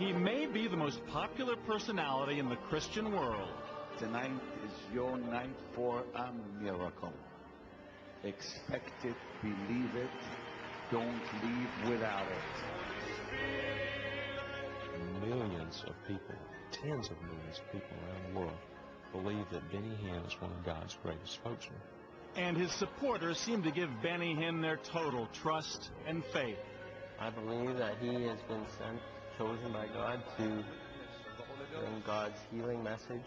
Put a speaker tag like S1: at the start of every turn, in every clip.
S1: He may be the most popular personality in the Christian world.
S2: Tonight is your night for a miracle. Expect it, believe it, don't leave without it.
S3: Millions of people, tens of millions of people around the world believe that Benny Hinn is one of God's greatest spokesmen.
S1: And his supporters seem to give Benny Hinn their total trust and faith.
S4: I believe that he has been sent, chosen by God to bring God's healing message,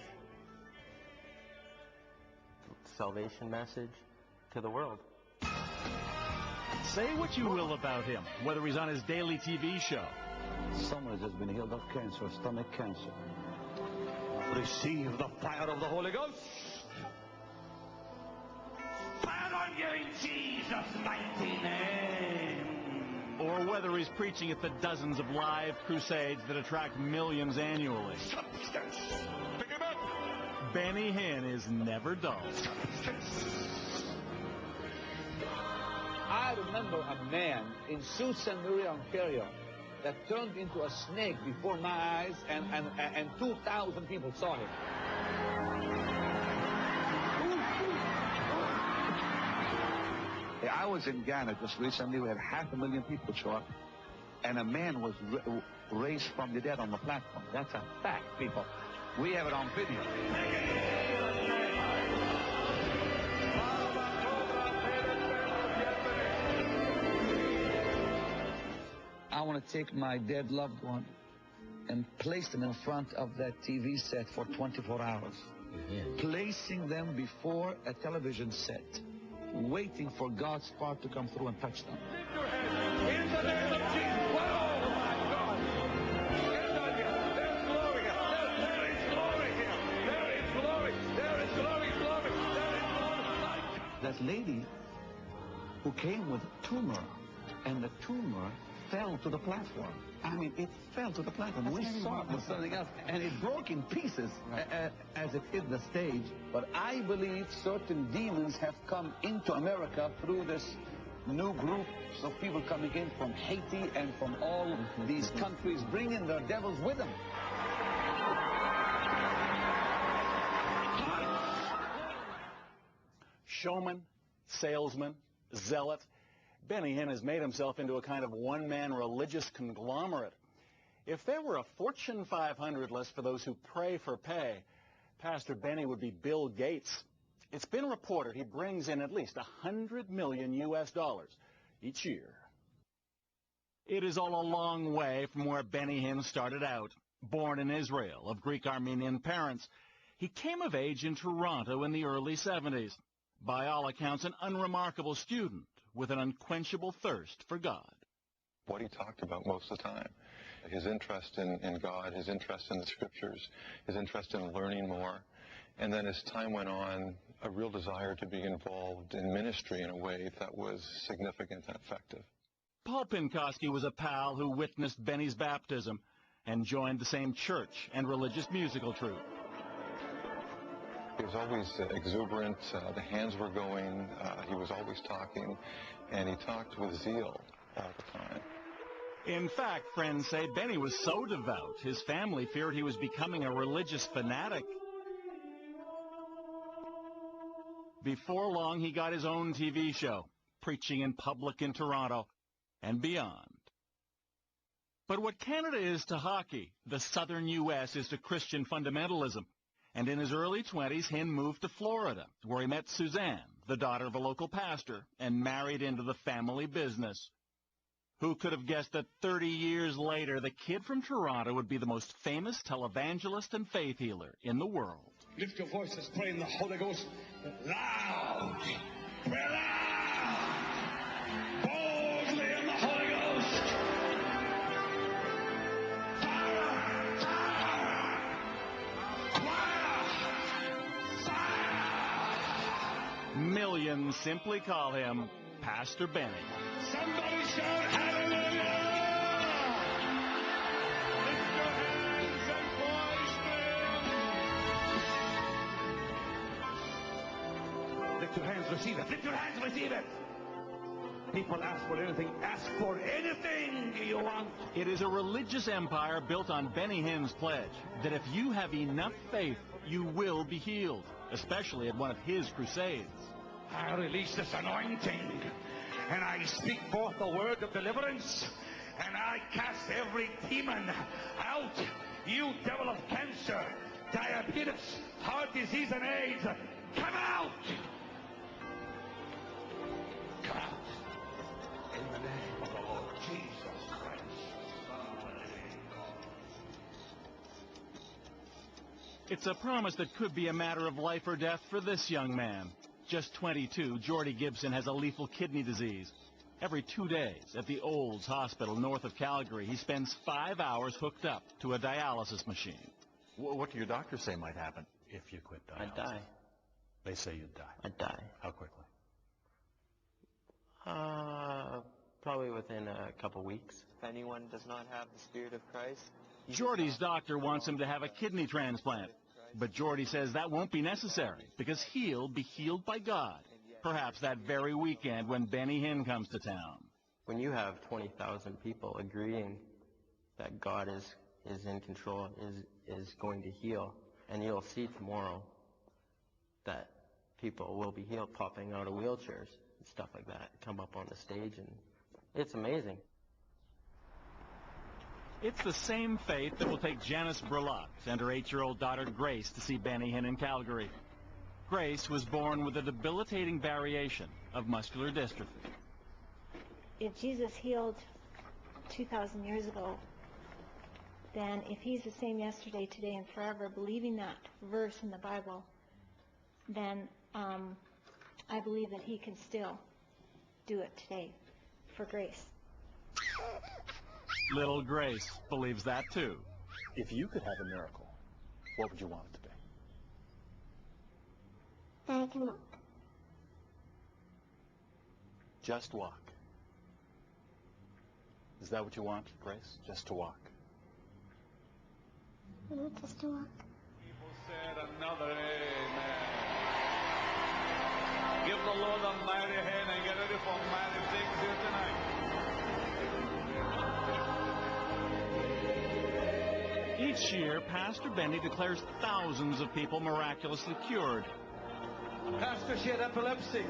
S4: salvation message to the world.
S1: Say what you will about him, whether he's on his daily TV show.
S2: Someone has been healed of cancer, stomach cancer. Receive the fire of the Holy Ghost. Fire on you in Jesus' mighty name.
S1: Or whether he's preaching at the dozens of live crusades that attract millions annually.
S2: Substance. Pick him up.
S1: Benny Hinn is never dull.
S5: I remember a man in Sault Ste. Marie, Ontario, that turned into a snake before my eyes, and 2,000 people saw him.
S2: I was in Ghana just recently. We had 500,000 people show up, and a man was raised from the dead on the platform. That's a fact, people. We have it on video. I want to take my dead loved one and place them in front of that TV set for 24 hours. Placing them before a television set, waiting for God's spark to come through and touch them.
S6: Lift your hands in the name of Jesus. Oh, my God. Get on here. There's glory here. There is glory here. There is glory. There is glory, glory. There is glory.
S2: That lady who came with a tumor, and the tumor fell to the platform. I mean, it fell to the platform. We saw it with something else, and it broke in pieces as it hit the stage. But I believe certain demons have come into America through this new group of people coming in from Haiti and from all these countries, bringing their devils with them.
S1: Showman, salesman, zealot, Benny Hinn has made himself into a kind of one-man religious conglomerate. If there were a Fortune 500 list for those who pray for pay, Pastor Benny would be Bill Gates. It's been reported he brings in at least $100 million each year. It is all a long way from where Benny Hinn started out. Born in Israel, of Greek Armenian parents, he came of age in Toronto in the early 70s. By all accounts, an unremarkable student with an unquenchable thirst for God.
S7: What he talked about most of the time, his interest in God, his interest in the Scriptures, his interest in learning more, and then as time went on, a real desire to be involved in ministry in a way that was significant and effective.
S1: Paul Pinkowski was a pal who witnessed Benny's baptism and joined the same church and religious musical troupe.
S7: He was always exuberant, the hands were going, he was always talking, and he talked with zeal all the time.
S1: In fact, friends say Benny was so devout, his family feared he was becoming a religious fanatic. Before long, he got his own TV show, preaching in public in Toronto and beyond. But what Canada is to hockey, the southern U.S. is to Christian fundamentalism. And in his early 20s, Hinn moved to Florida, where he met Suzanne, the daughter of a local pastor, and married into the family business. Who could have guessed that 30 years later, the kid from Toronto would be the most famous televangelist and faith healer in the world?
S6: Lift your voices, pray in the Holy Ghost. Loud. Pray loud. Boldly in the Holy Ghost. Fire. Fire. Fire.
S1: Millions simply call him Pastor Benny.
S6: Somebody shout hallelujah! Lift your hands and voice them. Lift your hands, receive it. Lift your hands, receive it. People ask for anything. Ask for anything you want.
S1: It is a religious empire built on Benny Hinn's pledge that if you have enough faith, you will be healed, especially at one of his crusades.
S6: I release this anointing, and I speak forth the word of deliverance, and I cast every demon out. You devil of cancer, diabetes, heart disease, and AIDS, come out! Come out. In the name of the Lord Jesus Christ.
S1: It's a promise that could be a matter of life or death for this young man. Just 22, Jordy Gibson has a lethal kidney disease. Every 2 days at the Olds Hospital north of Calgary, he spends 5 hours hooked up to a dialysis machine.
S8: What do your doctors say might happen if you quit dialysis?
S4: I'd die.
S8: They say you'd die.
S4: I'd die.
S8: How quickly?
S4: Probably within a couple weeks. If anyone does not have the Spirit of Christ...
S1: Jordy's doctor wants him to have a kidney transplant, but Jordy says that won't be necessary because he'll be healed by God, perhaps that very weekend when Benny Hinn comes to town.
S4: When you have 20,000 people agreeing that God is in control, is going to heal, and you'll see tomorrow that people will be healed popping out of wheelchairs and stuff like that, come up on the stage, and it's amazing.
S1: It's the same faith that will take Janice Burlock and her 8-year-old daughter Grace to see Benny Hinn in Calgary. Grace was born with a debilitating variation of muscular dystrophy.
S9: If Jesus healed 2,000 years ago, then if he's the same yesterday, today, and forever, believing that verse in the Bible, then I believe that he can still do it today for Grace.
S1: Little Grace believes that too.
S8: If you could have a miracle, what would you want it to be?
S9: I can walk.
S8: Just walk. Is that what you want, Grace? Just to walk?
S9: Just to walk.
S6: People said another amen. Give the Lord a mighty hand and get ready for mighty things here tonight.
S1: Each year, Pastor Benny declares thousands of people miraculously cured.
S6: Pastor, she had epilepsy.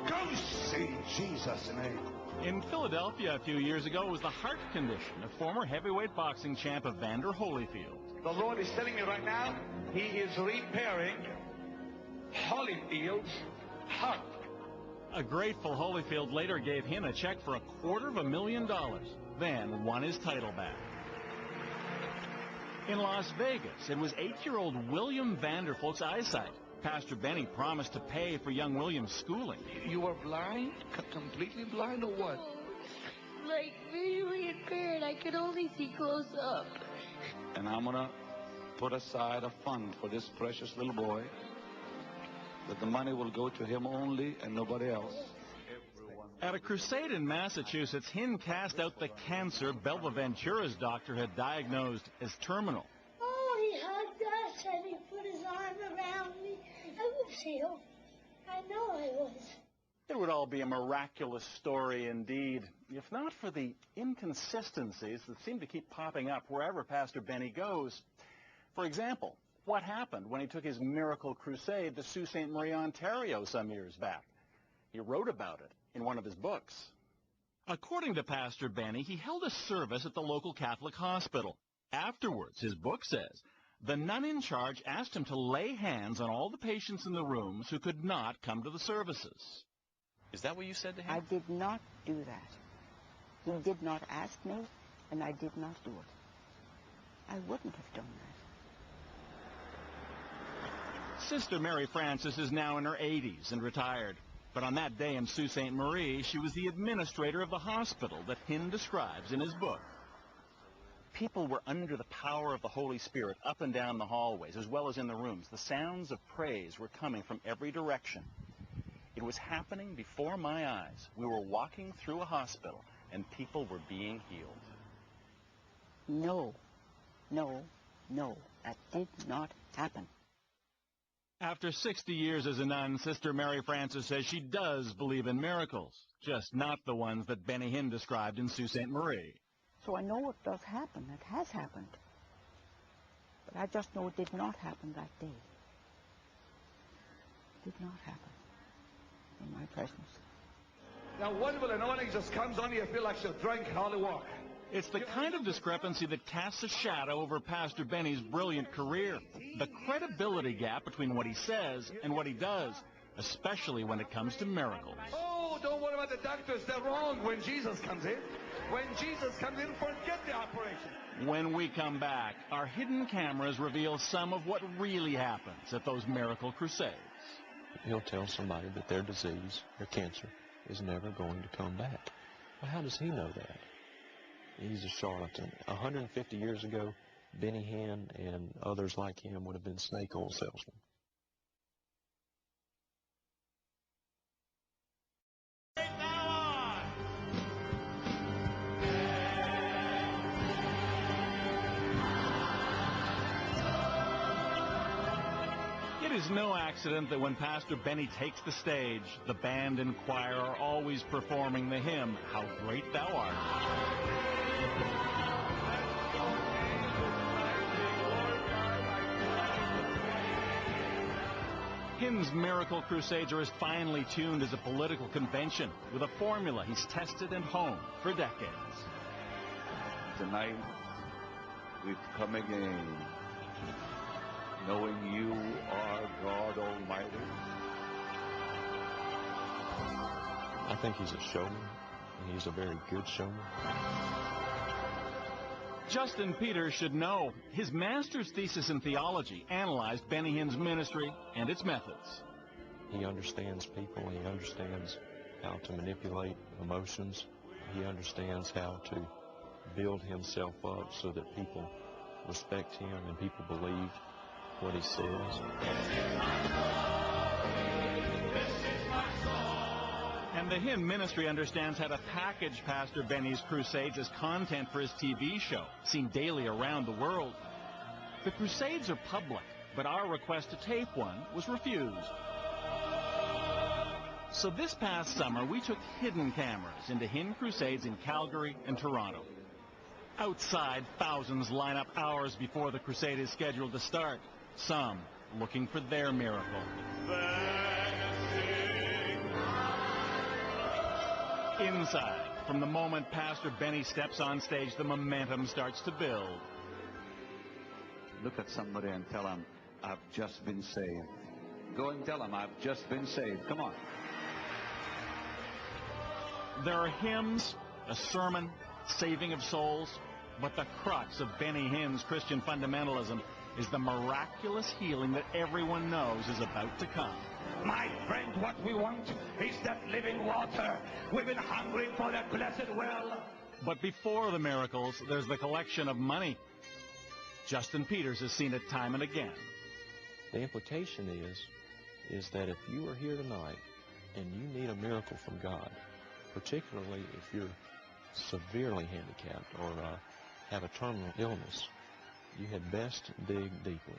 S6: Go see Jesus' name.
S1: In Philadelphia a few years ago, it was the heart condition of former heavyweight boxing champ Evander Holyfield.
S6: The Lord is telling me right now, he is repairing Holyfield's heart.
S1: A grateful Holyfield later gave him a check for $250,000, then won his title back. In Las Vegas, it was 8-year-old William Vanderfolk's eyesight. Pastor Benny promised to pay for young William's schooling.
S5: You were blind? Completely blind or what?
S10: Like visually impaired, I could only see close up.
S5: And I'm going to put aside a fund for this precious little boy, that the money will go to him only and nobody else.
S1: At a crusade in Massachusetts, Hinn cast out the cancer Belva Ventura's doctor had diagnosed as terminal.
S10: Oh, he hugged us and he put his arm around me. I was healed. I know I was.
S1: It would all be a miraculous story indeed, if not for the inconsistencies that seem to keep popping up wherever Pastor Benny goes. For example, what happened when he took his miracle crusade to Sault Ste. Marie, Ontario some years back? He wrote about it in one of his books. According to Pastor Benny, he held a service at the local Catholic hospital. Afterwards, his book says, the nun in charge asked him to lay hands on all the patients in the rooms who could not come to the services.
S8: Is that what you said to him?
S11: I did not do that. He did not ask me, and I did not do it. I wouldn't have done that.
S1: Sister Mary Frances is now in her 80s and retired. But on that day in Sault Ste. Marie, she was the administrator of the hospital that Hinn describes in his book. People were under the power of the Holy Spirit up and down the hallways, as well as in the rooms. The sounds of praise were coming from every direction. It was happening before my eyes. We were walking through a hospital, and people were being healed.
S11: No, no, no, that did not happen.
S1: After 60 years as a nun, Sister Mary Frances says she does believe in miracles, just not the ones that Benny Hinn described in Sault Ste. Marie.
S11: So I know it does happen. It has happened. But I just know it did not happen that day. It did not happen in my presence.
S6: Now, one will anointing just comes on you, you feel like she'll drink holy water.
S1: It's the kind of discrepancy that casts a shadow over Pastor Benny's brilliant career. The credibility gap between what he says and what he does, especially when it comes to miracles.
S6: Oh, don't worry about the doctors. They're wrong when Jesus comes in. When Jesus comes in, forget the operation.
S1: When we come back, our hidden cameras reveal some of what really happens at those miracle crusades.
S3: He'll tell somebody that their disease, their cancer, is never going to come back. Well, how does he know that? He's a charlatan. 150 years ago, Benny Hinn and others like him would have been snake oil salesmen.
S1: It is no accident that when Pastor Benny takes the stage, the band and choir are always performing the hymn, How Great Thou Art. Hinn's miracle crusades are as finely tuned as a political convention, with a formula he's tested and honed for decades.
S5: Tonight, we've come again, knowing you are God Almighty.
S3: I think he's a showman, and he's a very good showman.
S1: Justin Peters should know. His master's thesis in theology analyzed Benny Hinn's ministry and its methods.
S3: He understands people. He understands how to manipulate emotions. He understands how to build himself up so that people respect him and people believe what he says.
S1: And the Hinn ministry understands how to package Pastor Benny's crusades as content for his TV show, seen daily around the world. The crusades are public, but our request to tape one was refused. So this past summer, we took hidden cameras into Hinn crusades in Calgary and Toronto. Outside, thousands line up hours before the crusade is scheduled to start, some looking for their miracle. Inside, from the moment Pastor Benny steps on stage, the momentum starts to build.
S5: Look at somebody and tell them, I've just been saved. Go and tell them, I've just been saved. Come on.
S1: There are hymns, a sermon, saving of souls, but the crux of Benny Hinn's Christian fundamentalism is the miraculous healing that everyone knows is about to come.
S6: My friend, what we want is that living water. We've been hungry for that blessed well.
S1: But before the miracles, there's the collection of money. Justin Peters has seen it time and again.
S3: The implication is that if you are here tonight and you need a miracle from God, particularly if you're severely handicapped or have a terminal illness, you had best dig deeply,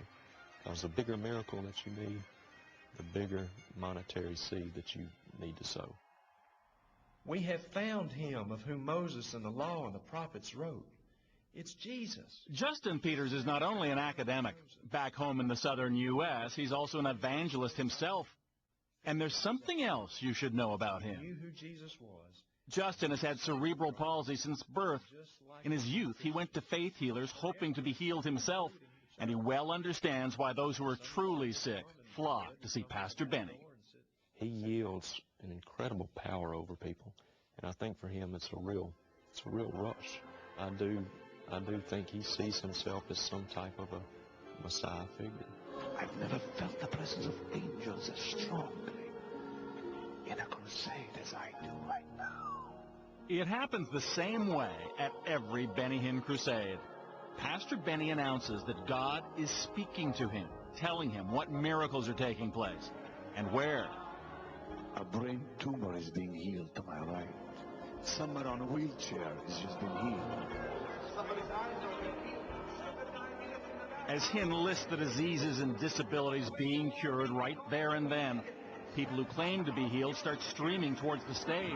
S3: because the bigger miracle that you need, the bigger monetary seed that you need to sow.
S12: We have found him of whom Moses and the law and the prophets wrote. It's Jesus.
S1: Justin Peters is not only an academic. Back home in the southern U.S., he's also an evangelist himself. And there's something else you should know about him.
S12: He knew who Jesus was.
S1: Justin has had cerebral palsy since birth. In his youth, he went to faith healers hoping to be healed himself, and he well understands why those who are truly sick flock to see Pastor Benny.
S3: He yields an incredible power over people, and I think for him it's a real rush. I do think he sees himself as some type of a Messiah figure.
S2: I've never felt the presence of angels as strongly in a crusade as I do right now.
S1: It happens the same way at every Benny Hinn crusade. Pastor Benny announces that God is speaking to him, telling him what miracles are taking place and where.
S2: A brain tumor is being healed to my right. Someone on a wheelchair is just being healed.
S6: Somebody's eyes are being healed. Somebody's eyes
S1: as Hinn lists the diseases and disabilities being cured right there and then. People who claim to be healed start streaming towards the stage.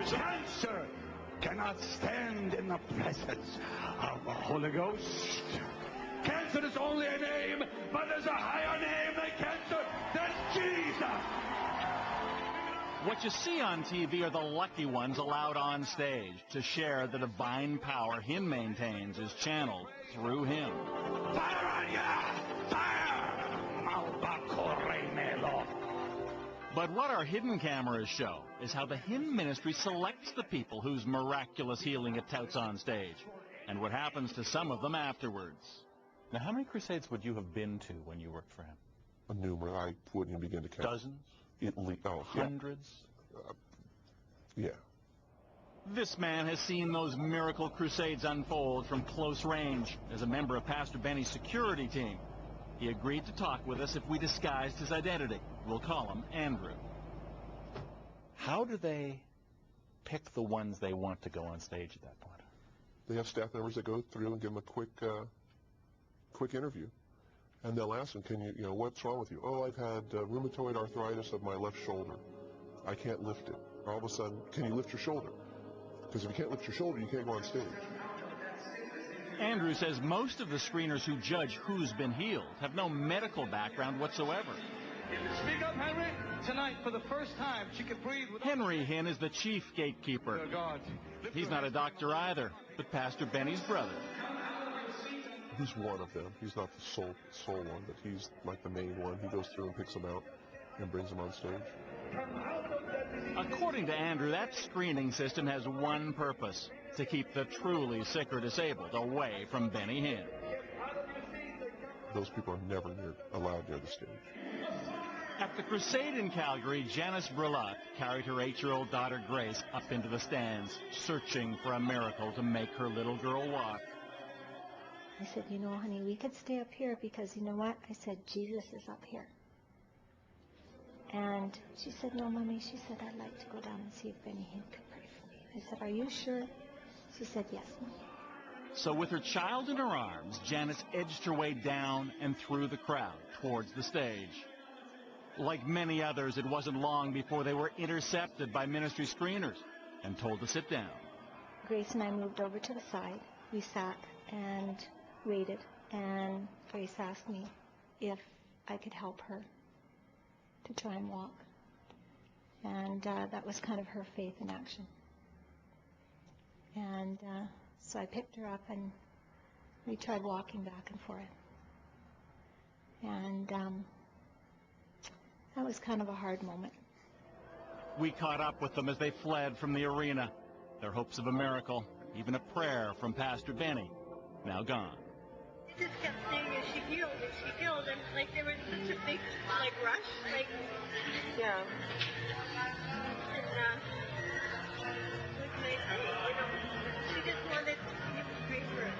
S13: Cancer cannot stand in the presence of the Holy Ghost. Cancer is only a name, but there's a higher name than cancer. That's Jesus.
S1: What you see on TV are the lucky ones allowed on stage to share the divine power Hinn maintains is channeled through him.
S13: Fire on ya! Fire!
S1: But what our hidden cameras show is how the Hinn ministry selects the people whose miraculous healing it touts on stage, and what happens to some of them afterwards.
S8: Now, how many crusades would you have been to when you worked for him?
S14: A numerous. I wouldn't even begin to count.
S8: Dozens? Hundreds?
S14: Yeah.
S1: This man has seen those miracle crusades unfold from close range as a member of Pastor Benny's security team. He agreed to talk with us if we disguised his identity. We'll call him Andrew.
S8: How do they pick the ones they want to go on stage at that point?
S14: They have staff members that go through and give them a quick interview. And they'll ask them, what's wrong with you? Oh, I've had rheumatoid arthritis of my left shoulder. I can't lift it. All of a sudden, can you lift your shoulder? Because if you can't lift your shoulder, you can't go on stage.
S1: Andrew says most of the screeners who judge who's been healed have no medical background whatsoever.
S6: Speak up, Henry. Tonight, for the first time, she could breathe without...
S1: Henry Hinn is the chief gatekeeper. He's not a doctor either, but Pastor Benny's brother.
S14: He's one of them. He's not the sole one, but he's like the main one. He goes through and picks them out and brings them on stage.
S1: According to Andrew, that screening system has one purpose: to keep the truly sick or disabled away from Benny Hinn.
S14: Those people are never allowed near the stage.
S1: At the crusade in Calgary, Janice Brulotte carried her 8-year-old daughter Grace up into the stands, searching for a miracle to make her little girl walk.
S9: I said, honey, we could stay up here because you know what? I said, Jesus is up here. And she said, no, Mommy. She said, I'd like to go down and see if Benny Hinn could pray for me. I said, are you sure? She said, yes, Mommy.
S1: So with her child in her arms, Janice edged her way down and through the crowd towards the stage. Like many others, it wasn't long before they were intercepted by ministry screeners and told to sit down.
S9: Grace and I moved over to the side. We sat and waited, and Grace asked me if I could help her to try and walk. And that was kind of her faith in action. And so I picked her up, and we tried walking back and forth. And that was kind of a hard moment.
S1: We caught up with them as they fled from the arena. Their hopes of a miracle, even a prayer from Pastor Benny, now gone.
S10: Just kept saying, is she healed? Is she healed? And like there was such a big rush, yeah. And what can I say? She just wanted you to pray for her.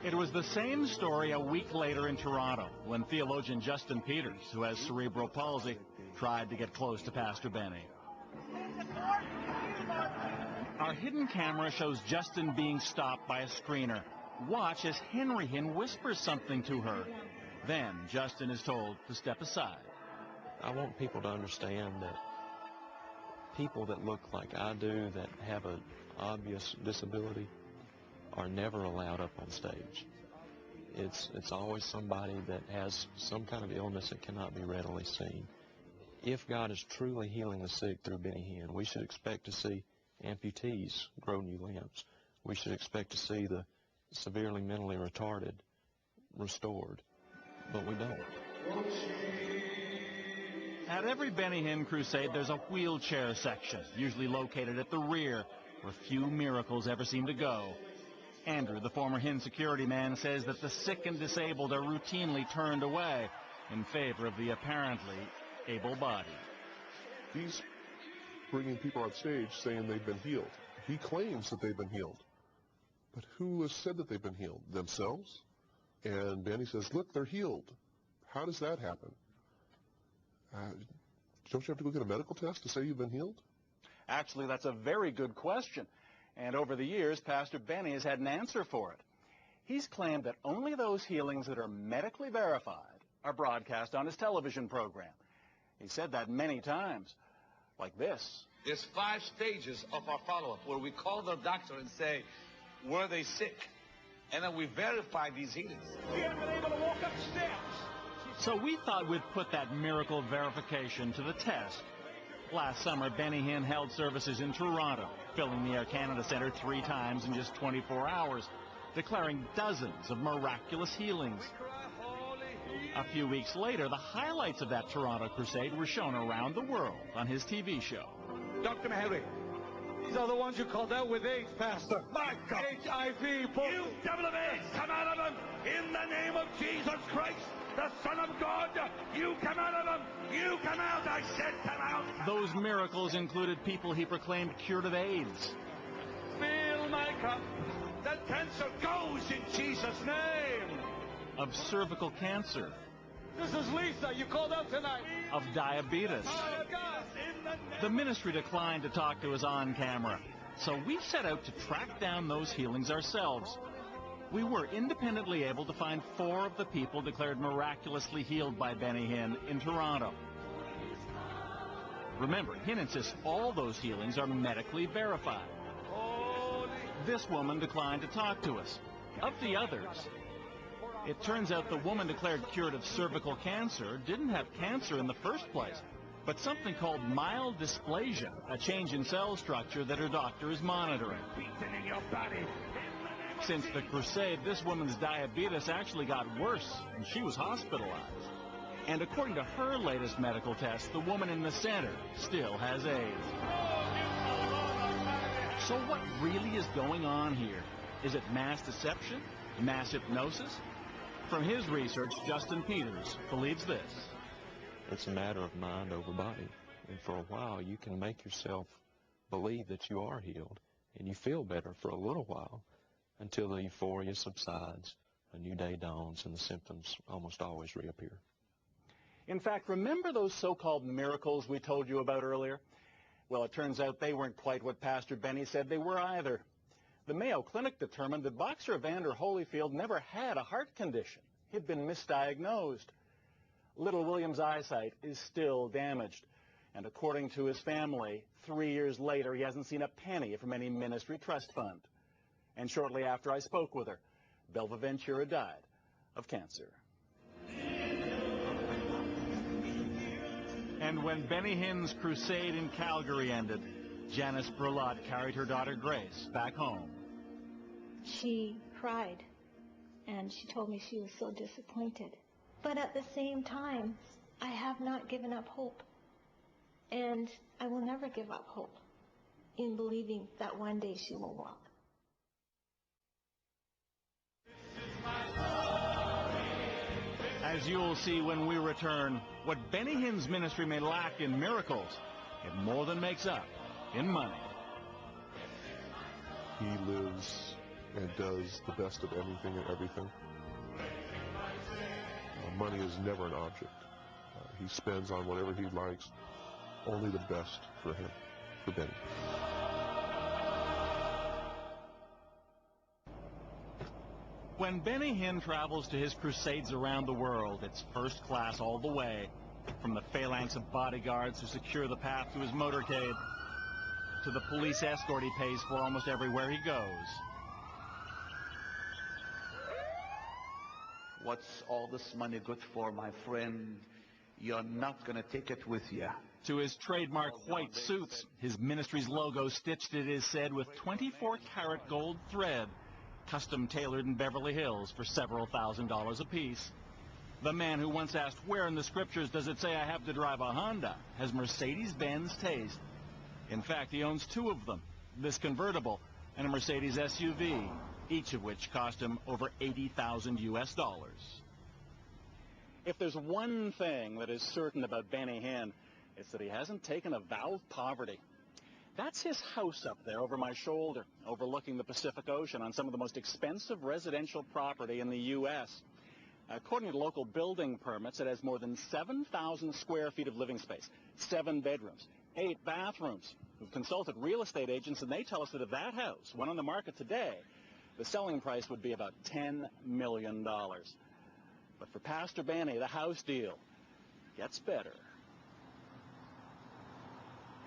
S1: It was the same story a week later in Toronto when theologian Justin Peters, who has cerebral palsy, tried to get close to Pastor Benny. Our hidden camera shows Justin being stopped by a screener. Watch as Henry Hinn whispers something to her. Then Justin is told to step aside.
S3: I want people to understand that people that look like I do, that have an obvious disability, are never allowed up on stage. It's always somebody that has some kind of illness that cannot be readily seen. If God is truly healing the sick through Benny Hinn, we should expect to see amputees grow new limbs. We should expect to see the severely mentally retarded restored, but we don't.
S1: At every Benny Hinn crusade, there's a wheelchair section, usually located at the rear, where few miracles ever seem to go. Andrew, the former Hinn security man, says that the sick and disabled are routinely turned away in favor of the apparently able-bodied.
S14: He's bringing people on stage saying they've been healed. He claims that they've been healed. But who has said that they've been healed? Themselves? And Benny says, look, they're healed. How does that happen? Don't you have to go get a medical test to say you've been healed?
S1: Actually, that's a very good question. And over the years, Pastor Benny has had an answer for it. He's claimed that only those healings that are medically verified are broadcast on his television program. He said that many times, like this.
S5: There's 5 stages of our follow-up where we call the doctor and say, were they sick? And then we verify these healings.
S6: We haven't been able to walk up steps.
S1: So we thought we'd put that miracle verification to the test. Last summer, Benny Hinn held services in Toronto, filling the Air Canada Centre 3 times in just 24 hours, declaring dozens of miraculous healings. A few weeks later, the highlights of that Toronto crusade were shown around the world on his TV show.
S6: Dr. Mahary, these are the ones you called out with AIDS, Pastor. My God. HIV. You devil of AIDS, come out of them in the name of Jesus Christ, the Son of God. You come out of them. You come out. I said come out.
S1: Those miracles included people he proclaimed cured of AIDS.
S6: Fill my cup. The cancer goes in Jesus' name.
S1: Of cervical cancer.
S6: This is Lisa. You called out tonight.
S1: Of diabetes.
S6: Oh, God.
S1: The ministry declined to talk to us on camera, so we set out to track down those healings ourselves. We were independently able to find 4 of the people declared miraculously healed by Benny Hinn in Toronto. Remember, Hinn insists all those healings are medically verified. This woman declined to talk to us. Of the others, it turns out the woman declared cured of cervical cancer didn't have cancer in the first place, but something called mild dysplasia, a change in cell structure that her doctor is monitoring. Since the crusade, this woman's diabetes actually got worse, and she was hospitalized. And according to her latest medical test, the woman in the center still has AIDS. So what really is going on here? Is it mass deception? Mass hypnosis? From his research, Justin Peters believes this.
S3: It's a matter of mind over body. And for a while, you can make yourself believe that you are healed, and you feel better for a little while until the euphoria subsides, a new day dawns, and the symptoms almost always reappear.
S1: In fact, remember those so-called miracles we told you about earlier? Well, it turns out they weren't quite what Pastor Benny said they were either. The Mayo Clinic determined that boxer Evander Holyfield never had a heart condition. He'd been misdiagnosed. Little William's eyesight is still damaged. And according to his family, 3 years later, he hasn't seen a penny from any ministry trust fund. And shortly after I spoke with her, Belva Ventura died of cancer. And when Benny Hinn's crusade in Calgary ended, Janice Brulot carried her daughter Grace back home.
S9: She cried, and she told me she was so disappointed. But at the same time, I have not given up hope. And I will never give up hope in believing that one day she will walk.
S1: As you'll see when we return, what Benny Hinn's ministry may lack in miracles, it more than makes up in money.
S14: He lives and does the best of anything and everything. Money is never an object. He spends on whatever he likes, only the best for him, for Benny.
S1: When Benny Hinn travels to his crusades around the world, it's first class all the way, from the phalanx of bodyguards who secure the path to his motorcade, to the police escort he pays for almost everywhere he goes.
S5: What's all this money good for, my friend? You're not going to take it with you.
S1: To his trademark white suits, his ministry's logo stitched, it is said, with 24-karat gold thread, custom tailored in Beverly Hills for several $1,000s apiece. The man who once asked, where in the scriptures does it say I have to drive a Honda, has Mercedes-Benz taste. In fact, he owns 2 of them, this convertible and a Mercedes SUV, each of which cost him over $80,000 US. If there's one thing that is certain about Benny Hinn, it's that he hasn't taken a vow of poverty. That's his house up there over my shoulder, overlooking the Pacific Ocean on some of the most expensive residential property in the U.S. According to local building permits, it has more than 7,000 square feet of living space, 7 bedrooms, 8 bathrooms. We've consulted real estate agents, and they tell us that if that house went on the market today, the selling price would be about $10 million. But for Pastor Benny, the house deal gets better.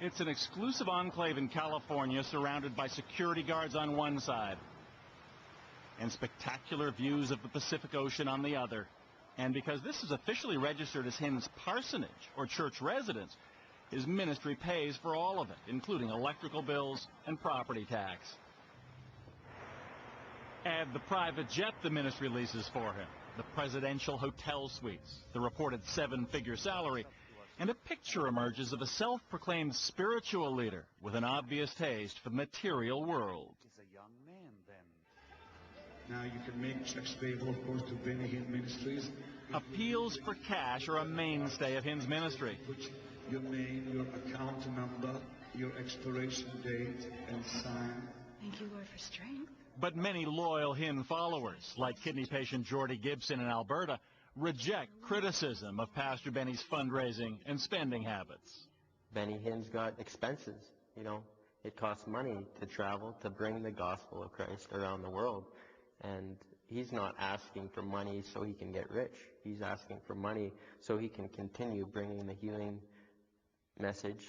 S1: It's an exclusive enclave in California surrounded by security guards on one side and spectacular views of the Pacific Ocean on the other. And because this is officially registered as Hinns' parsonage or church residence, his ministry pays for all of it, including electrical bills and property tax. Add the private jet the ministry leases for him, the presidential hotel suites, the reported 7-figure salary, and a picture emerges of a self-proclaimed spiritual leader with an obvious taste for the material world.
S13: He's a young man then. Now you can make checks payable, of course, to Benny Hinn Ministries.
S1: Appeals for cash are a mainstay of Hinns' ministry.
S13: Put your name, your account number, your expiration date, and sign.
S11: Thank you, Lord, for strength.
S1: But many loyal Hinn followers, like kidney patient Jordy Gibson in Alberta, reject criticism of Pastor Benny's fundraising and spending habits.
S4: Benny Hinn's got expenses, you know. It costs money to travel, to bring the gospel of Christ around the world. And he's not asking for money so he can get rich. He's asking for money so he can continue bringing the healing message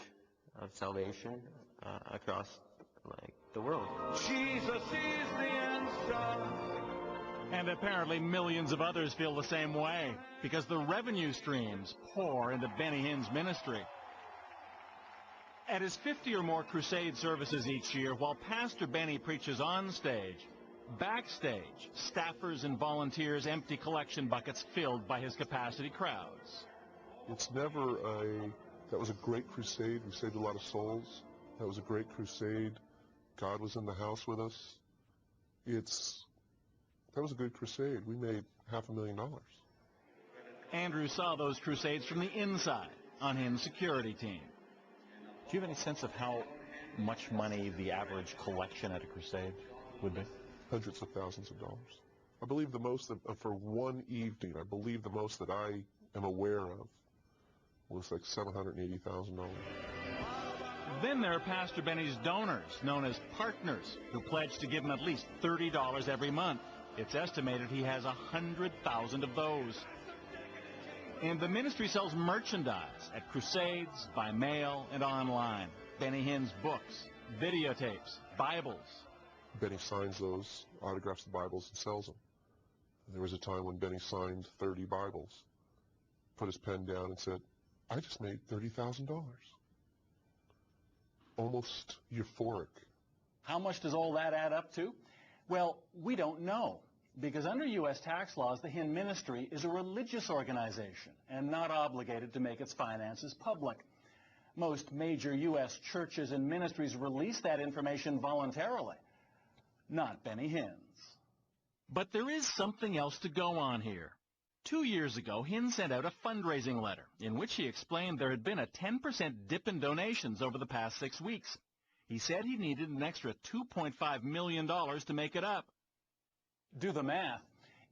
S4: of salvation across the world.
S6: Jesus is the answer.
S1: And apparently millions of others feel the same way, because the revenue streams pour into Benny Hinn's ministry. At his 50 or more crusade services each year, while Pastor Benny preaches on stage, backstage, staffers and volunteers empty collection buckets filled by his capacity crowds.
S14: It's never that was a great crusade. We saved a lot of souls. That was a great crusade. God was in the house with us. That was a good crusade. We made $500,000.
S1: Andrew saw those crusades from the inside on Hinns' security team.
S8: Do you have any sense of how much money the average collection at a crusade would be?
S14: Hundreds of thousands of dollars. I believe the most for one evening, I believe the most that I am aware of was like $780,000.
S1: Then there are Pastor Benny's donors, known as partners, who pledge to give him at least $30 every month. It's estimated he has 100,000 of those. And the ministry sells merchandise at crusades, by mail, and online. Benny Hinn's books, videotapes, Bibles.
S14: Benny signs those, autographs the Bibles, and sells them. There was a time when Benny signed 30 Bibles, put his pen down and said, I just made $30,000. Almost euphoric.
S1: How much does all that add up to? Well, we don't know, because under U.S. tax laws, the Hinn ministry is a religious organization and not obligated to make its finances public. Most major U.S. churches and ministries release that information voluntarily, not Benny Hinn's. But there is something else to go on here. 2 years ago, Hinn sent out a fundraising letter in which he explained there had been a 10% dip in donations over the past 6 weeks. He said he needed an extra $2.5 million to make it up. Do the math.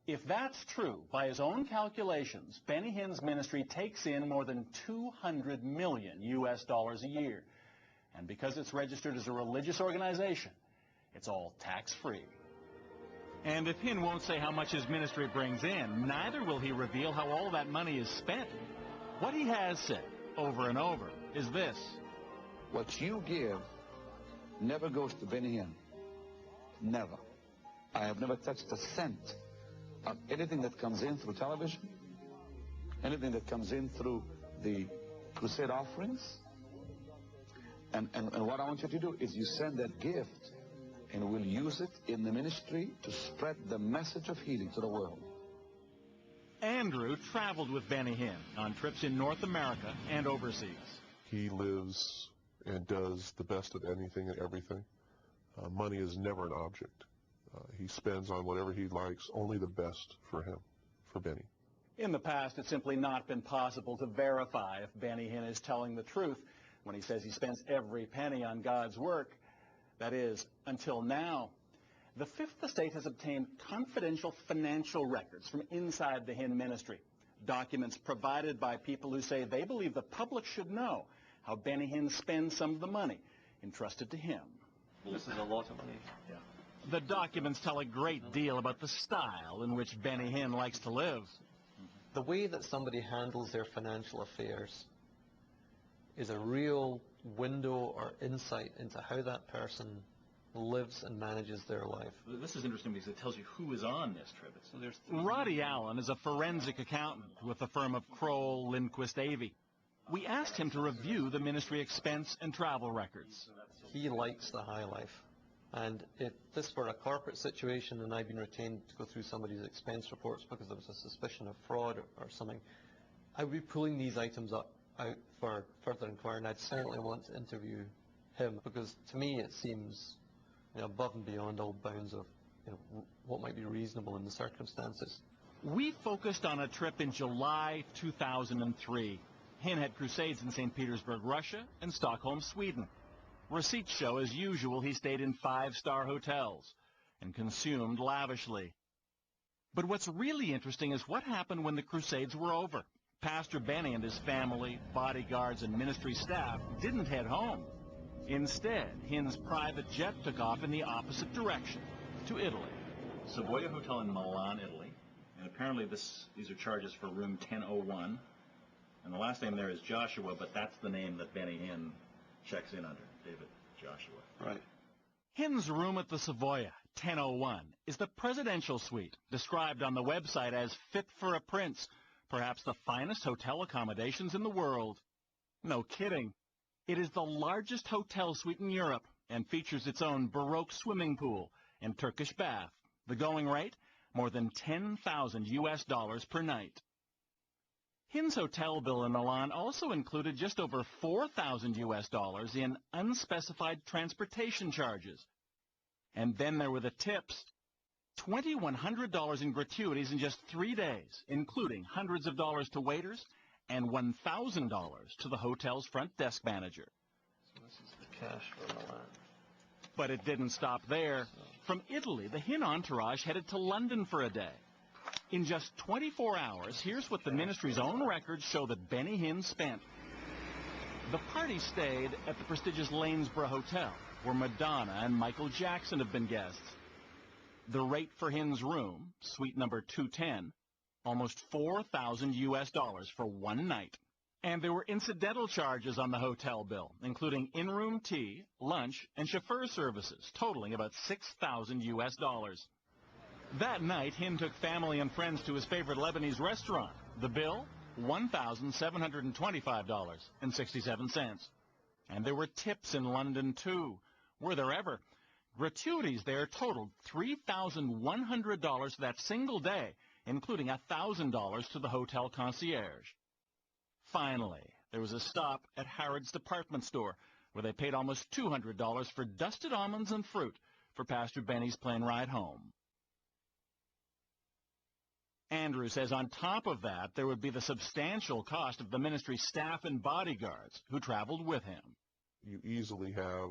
S1: If that's true, by his own calculations, Benny Hinn's ministry takes in more than $200 million a year. And because it's registered as a religious organization, it's all tax-free. And if Hinn won't say how much his ministry brings in, neither will he reveal how all that money is spent. What he has said, over and over, is this.
S5: What you give never goes to Benny Hinn. Never. I have never touched a cent of anything that comes in through television, anything that comes in through the crusade offerings. And what I want you to do is you send that gift, and we'll use it in the ministry to spread the message of healing to the world.
S1: Andrew traveled with Benny Hinn on trips in North America and overseas.
S14: He lives and does the best of anything and everything. Money is never an object. He spends on whatever he likes, only the best for him, for Benny.
S1: In the past, it's simply not been possible to verify if Benny Hinn is telling the truth when he says he spends every penny on God's work. That is, until now. The Fifth Estate has obtained confidential financial records from inside the Hinn ministry, documents provided by people who say they believe the public should know how Benny Hinn spends some of the money, entrusted to him.
S3: This is a lot of money.
S1: Yeah. The documents tell a great deal about the style in which Benny Hinn likes to live.
S3: The way that somebody handles their financial affairs is a real window or insight into how that person lives and manages their life.
S8: This is interesting because it tells you who is on this trip. So there's
S1: Roddy Allen is a forensic accountant with the firm of Kroll, Lindquist, Avey. We asked him to review the ministry expense and travel records.
S3: He likes the high life. And if this were a corporate situation and I'd been retained to go through somebody's expense reports because there was a suspicion of fraud or something, I would be pulling these items out for further inquiry, and I'd certainly want to interview him because to me it seems above and beyond all bounds of what might be reasonable in the circumstances.
S1: We focused on a trip in July 2003. Hinn had crusades in St. Petersburg, Russia, and Stockholm, Sweden. Receipts show, as usual, he stayed in 5-star hotels and consumed lavishly. But what's really interesting is what happened when the crusades were over. Pastor Benny and his family, bodyguards, and ministry staff didn't head home. Instead, Hinn's private jet took off in the opposite direction, to Italy.
S8: Savoia Hotel in Milan, Italy. And apparently these are charges for room 1001. And the last name there is Joshua, but that's the name that Benny Hinn checks in under, David Joshua.
S3: Right.
S1: Hinn's room at the Savoia, 1001, is the presidential suite, described on the website as fit for a prince, perhaps the finest hotel accommodations in the world. No kidding. It is the largest hotel suite in Europe and features its own Baroque swimming pool and Turkish bath. The going rate, more than $10,000 per night. Hinn's hotel bill in Milan also included just over $4,000 in unspecified transportation charges. And then there were the tips. $2,100 in gratuities in just 3 days, including hundreds of dollars to waiters and $1,000 to the hotel's front desk manager.
S3: So this is the cash for Milan.
S1: But it didn't stop there. From Italy, the Hinn entourage headed to London for a day. In just 24 hours, here's what the ministry's own records show that Benny Hinn spent. The party stayed at the prestigious Lanesborough Hotel, where Madonna and Michael Jackson have been guests. The rate for Hinn's room, suite number 210, almost $4,000 for one night. And there were incidental charges on the hotel bill, including in-room tea, lunch, and chauffeur services, totaling about $6,000. That night, Hinn took family and friends to his favorite Lebanese restaurant. The bill, $1,725.67. And there were tips in London, too. Were there ever? Gratuities there totaled $3,100 for that single day, including $1,000 to the hotel concierge. Finally, there was a stop at Harrods department store, where they paid almost $200 for dusted almonds and fruit for Pastor Benny's plane ride home. Andrew says on top of that, there would be the substantial cost of the ministry's staff and bodyguards who traveled with him.
S14: You easily have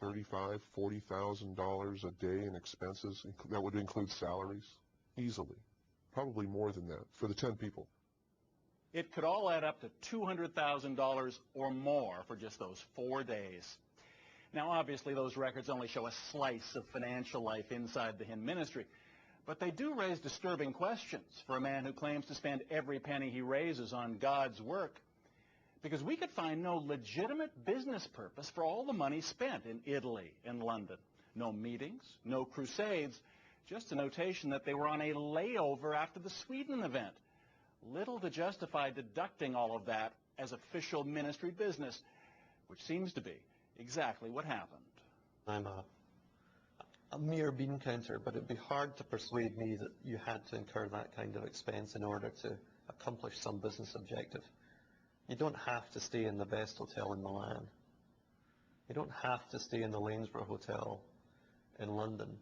S14: $35,000, $40,000 a day in expenses. That would include salaries, easily. Probably more than that for the 10 people.
S1: It could all add up to $200,000 or more for just those 4 days. Now, obviously, those records only show a slice of financial life inside the Hinn ministry, but they do raise disturbing questions for a man who claims to spend every penny he raises on God's work. Because we could find no legitimate business purpose for all the money spent in Italy and London. No meetings, no crusades, just a notation that they were on a layover after the Sweden event. Little to justify deducting all of that as official ministry business, which seems to be exactly what happened.
S3: I'm a mere bean counter, but it'd be hard to persuade me that you had to incur that kind of expense in order to accomplish some business objective. You don't have to stay in the best hotel in Milan. You don't have to stay in the Lanesborough Hotel in London.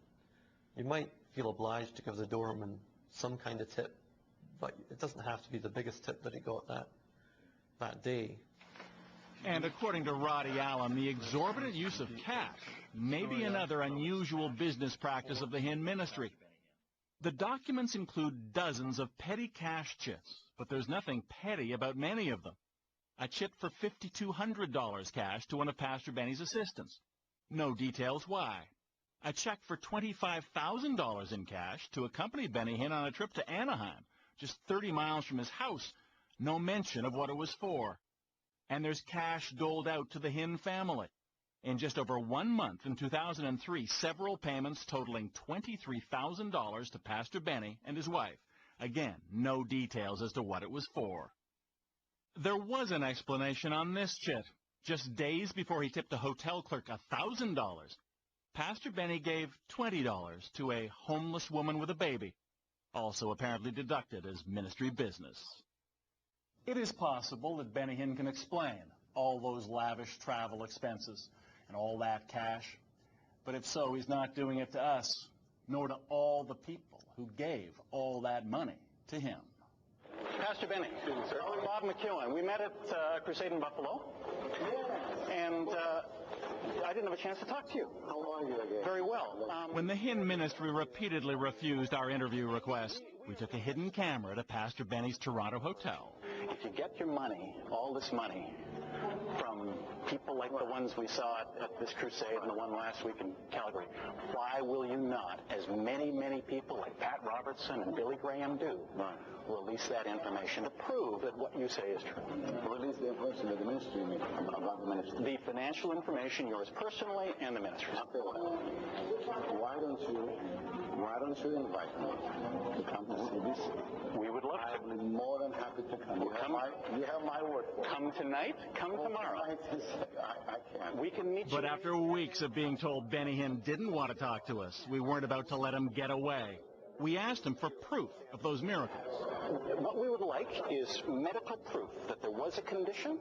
S3: You might feel obliged to give the doorman some kind of tip, but it doesn't have to be the biggest tip that he got that day.
S1: And according to Roddy Allen, the exorbitant use of cash may be another unusual business practice of the Hinn ministry. The documents include dozens of petty cash chits, but there's nothing petty about many of them. A chit for $5,200 cash to one of Pastor Benny's assistants. No details why. A check for $25,000 in cash to accompany Benny Hinn on a trip to Anaheim, just 30 miles from his house. No mention of what it was for. And there's cash doled out to the Hinn family. In just over 1 month in 2003, several payments totaling $23,000 to Pastor Benny and his wife. Again, no details as to what it was for. There was an explanation on this chit. Just days before he tipped a hotel clerk $1,000, Pastor Benny gave $20 to a homeless woman with a baby, also apparently deducted as ministry business. It is possible that Benny Hinn can explain all those lavish travel expenses and all that cash. But if so, he's not doing it to us, nor to all the people who gave all that money to him.
S15: Pastor Benny, Bob McEwen. We met at Crusade in Buffalo, and I didn't have a chance to talk to you. How are you again? Very well.
S1: When the Hinn ministry repeatedly refused our interview request, we took a hidden camera to Pastor Benny's Toronto hotel.
S15: If you get your money, all this money, from people like the ones we saw at this crusade and the one last week in Calgary, why will you not, as many, many people like Pat Robertson and Billy Graham do, release that information to prove that what you say is true?
S5: Release the information that the ministry about the ministry.
S15: The financial information, yours personally and the ministry's.
S5: Why don't you invite me to come to CBC?
S15: We would love to.
S5: I'd be more than happy to come. You have my word.
S15: Come tonight, come tomorrow.
S5: I can't.
S15: We can meet you.
S1: But after weeks of being told Benny Hinn didn't want to talk to us, we weren't about to let him get away. We asked him for proof of those miracles.
S15: What we would like is medical proof that there was a condition,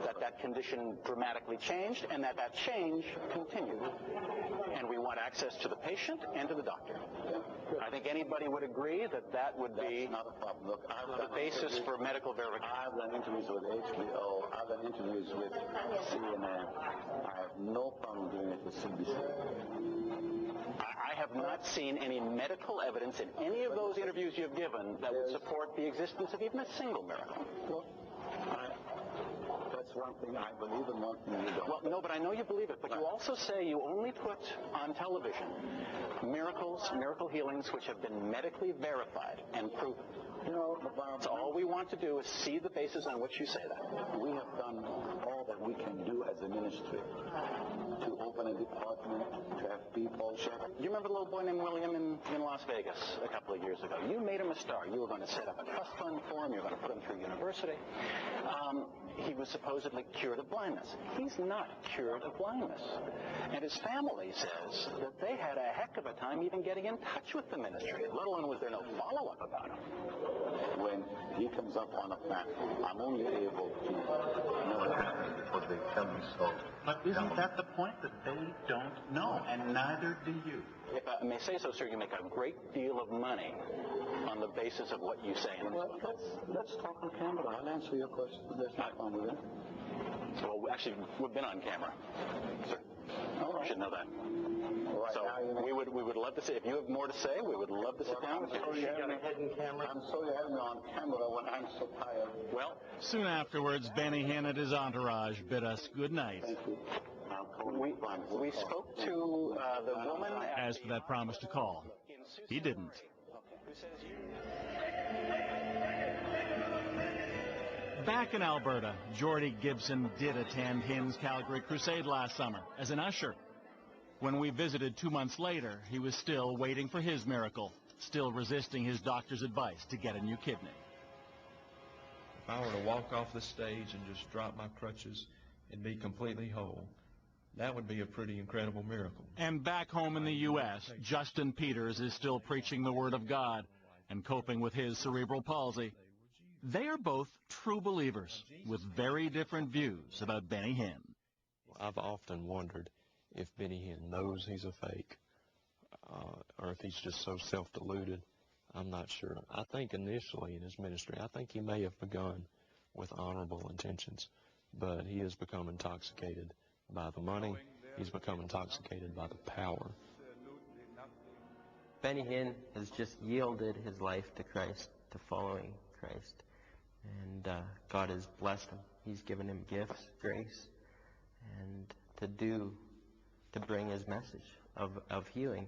S15: that that condition dramatically changed, and that that change continued. And we want access to the patient and to the doctor. I think anybody would agree that that would be
S5: not a problem. Look,
S15: the basis for medical verification.
S5: I've done interviews with HBO. I've done interviews with CNN. I have no problem doing it with CBC.
S15: I have not seen any medical evidence in any of those interviews you've given that would support the existence of even a single miracle.
S5: Well, that's one thing I believe and one thing you don't.
S15: Well, no, but I know you believe it. But you also say you only put on television miracles, miracle healings, which have been medically verified and proven.
S5: You know,
S15: so all we want to do is see the basis on which you say that.
S5: We have done all that we can do as a ministry to open a department, to have people.
S15: You remember the little boy named William in Las Vegas a couple of years ago? You made him a star. You were going to set up a trust fund for him. You were going to put him through university. He was supposedly cured of blindness. He's not cured of blindness. And his family says that they had a heck of a time even getting in touch with the ministry, let alone was there no follow-up about him.
S5: When he comes up on a platform, I'm only able to know what they tell me so.
S15: But isn't that the point, that they don't know, and neither do you? If I may say so, sir, you make a great deal of money on the basis of what you say.
S5: Well, let's talk on camera. I'll answer your question. There's no problem with it.
S15: Well, actually, we've been on camera, sir. You should know that.
S5: Right,
S15: so we would love to see. If you have more to say, we would love to sit down with you.
S5: I'm sorry you have me on camera when I'm so tired.
S15: Well,
S1: soon afterwards, Benny Hinn and his entourage bid us good night.
S5: Thank you.
S15: We spoke to the woman.
S1: As for that promise to call, he didn't. Back in Alberta, Jordy Gibson did attend Hinn's Calgary Crusade last summer as an usher. When we visited 2 months later, he was still waiting for his miracle, still resisting his doctor's advice to get a new kidney.
S12: If I were to walk off the stage and just drop my crutches and be completely whole, that would be a pretty incredible miracle.
S1: And back home in the U.S., Justin Peters is still preaching the Word of God and coping with his cerebral palsy. They are both true believers with very different views about Benny Hinn.
S3: I've often wondered if Benny Hinn knows he's a fake or if he's just so self-deluded. I'm not sure. I think initially in his ministry, I think he may have begun with honorable intentions, but he has become intoxicated by the money. He's become intoxicated by the power.
S4: Benny Hinn has just yielded his life to Christ, to following Christ. And God has blessed him. He's given him gifts, grace, and to bring his message of healing.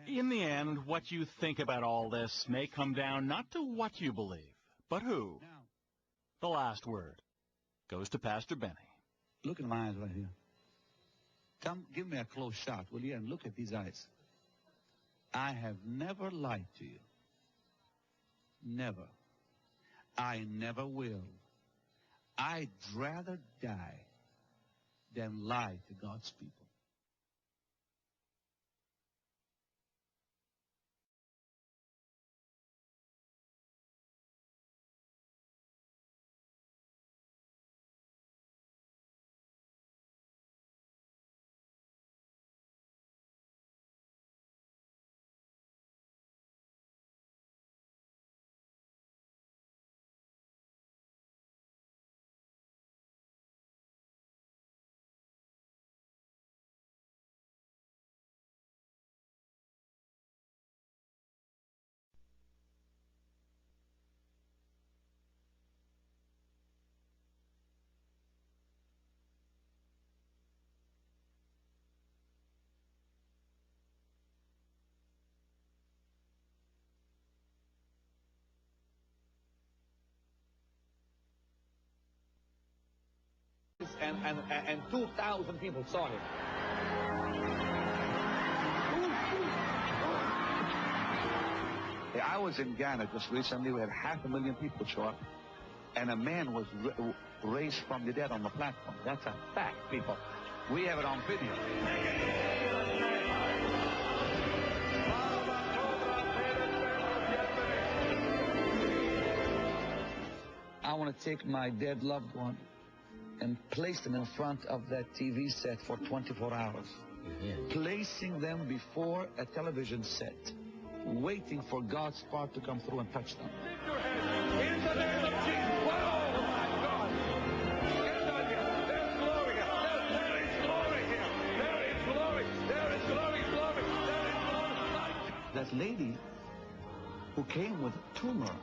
S1: In the end, what you think about all this may come down not to what you believe, but who. The last word goes to Pastor Benny.
S2: Look at my eyes right here. Come, give me a close shot, will you? And look at these eyes. I have never lied to you. Never. I never will. I'd rather die than lie to God's people. And 2,000 people saw him. I was in Ghana just recently. We had 500,000 people show up, and a man was raised from the dead on the platform. That's a fact, people. We have it on video. I want to take my dead loved one and place them in front of that TV set for 24 hours. Placing them before a television set, waiting for God's part to come through and touch them.
S6: Lift your hands in the name of Jesus. Oh, my God. Get down here. There's glory here. There is glory here. There is glory. There is glory, glory. There is glory. My God.
S2: That lady who came with a tumor,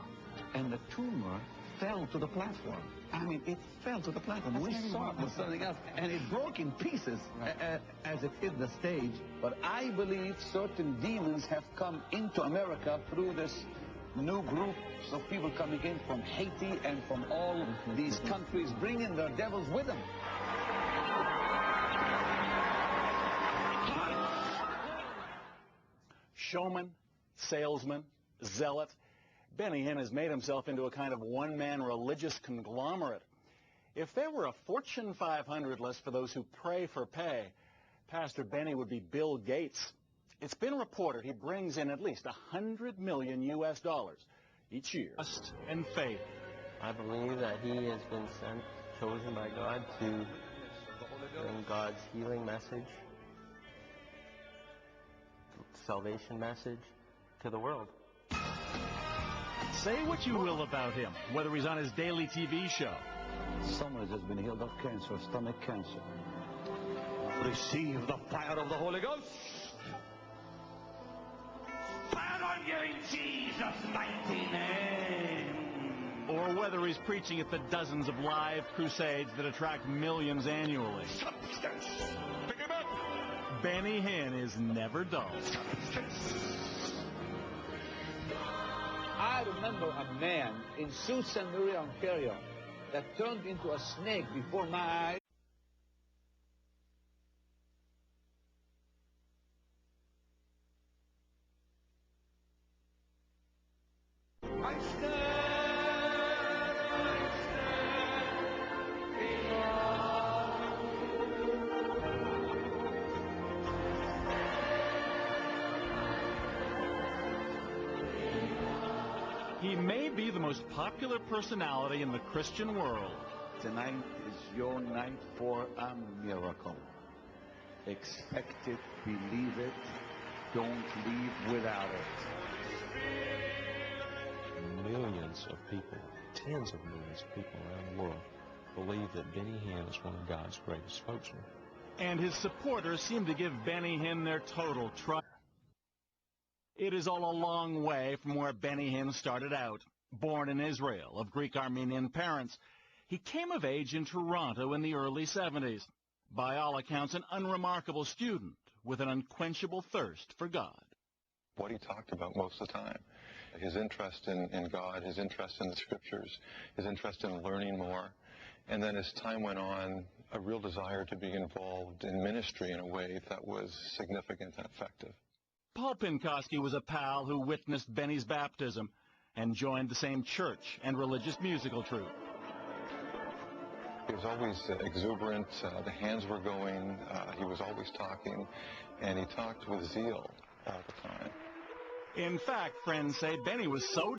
S2: and the tumor fell to the platform. I mean, it fell to the platform. We saw it with something else, and it broke in pieces as it hit the stage. But I believe certain demons have come into America through this new group of people coming in from Haiti and from all these countries, bringing their devils with them.
S1: Showman, salesman, zealot, Benny Hinn has made himself into a kind of one-man religious conglomerate. If there were a Fortune 500 list for those who pray for pay, Pastor Benny would be Bill Gates. It's been reported he brings in at least $100 million each year. Trust and faith.
S4: I believe that he has been chosen by God to bring God's healing message, salvation message to the world.
S1: Say what you will about him, whether he's on his daily TV show.
S2: Someone has been healed of cancer, stomach cancer.
S13: Receive the fire of the Holy Ghost. Fire on you in Jesus' mighty name.
S1: Or whether he's preaching at the dozens of live crusades that attract millions annually.
S13: Substance. Pick him up.
S1: Benny Hinn is never dull.
S2: I remember a man in Sault Ste. Marie, Ontario, that turned into a snake before my eyes. I
S1: He may be the most popular personality in the Christian world.
S2: Tonight is your night for a miracle. Expect it, believe it, don't leave without it.
S3: Millions of people, tens of millions of people around the world believe that Benny Hinn is one of God's greatest spokesmen.
S1: And his supporters seem to give Benny Hinn their total trust. It is all a long way from where Benny Hinn started out. Born in Israel, of Greek-Armenian parents, he came of age in Toronto in the early 70s. By all accounts, an unremarkable student with an unquenchable thirst for God.
S7: What he talked about most of the time, his interest in God, his interest in the Scriptures, his interest in learning more, and then as time went on, a real desire to be involved in ministry in a way that was significant and effective.
S1: Paul Pinkowski was a pal who witnessed Benny's baptism and joined the same church and religious musical troupe.
S7: He was always exuberant, the hands were going, he was always talking, and he talked with zeal all the time.
S1: In fact, friends say Benny was so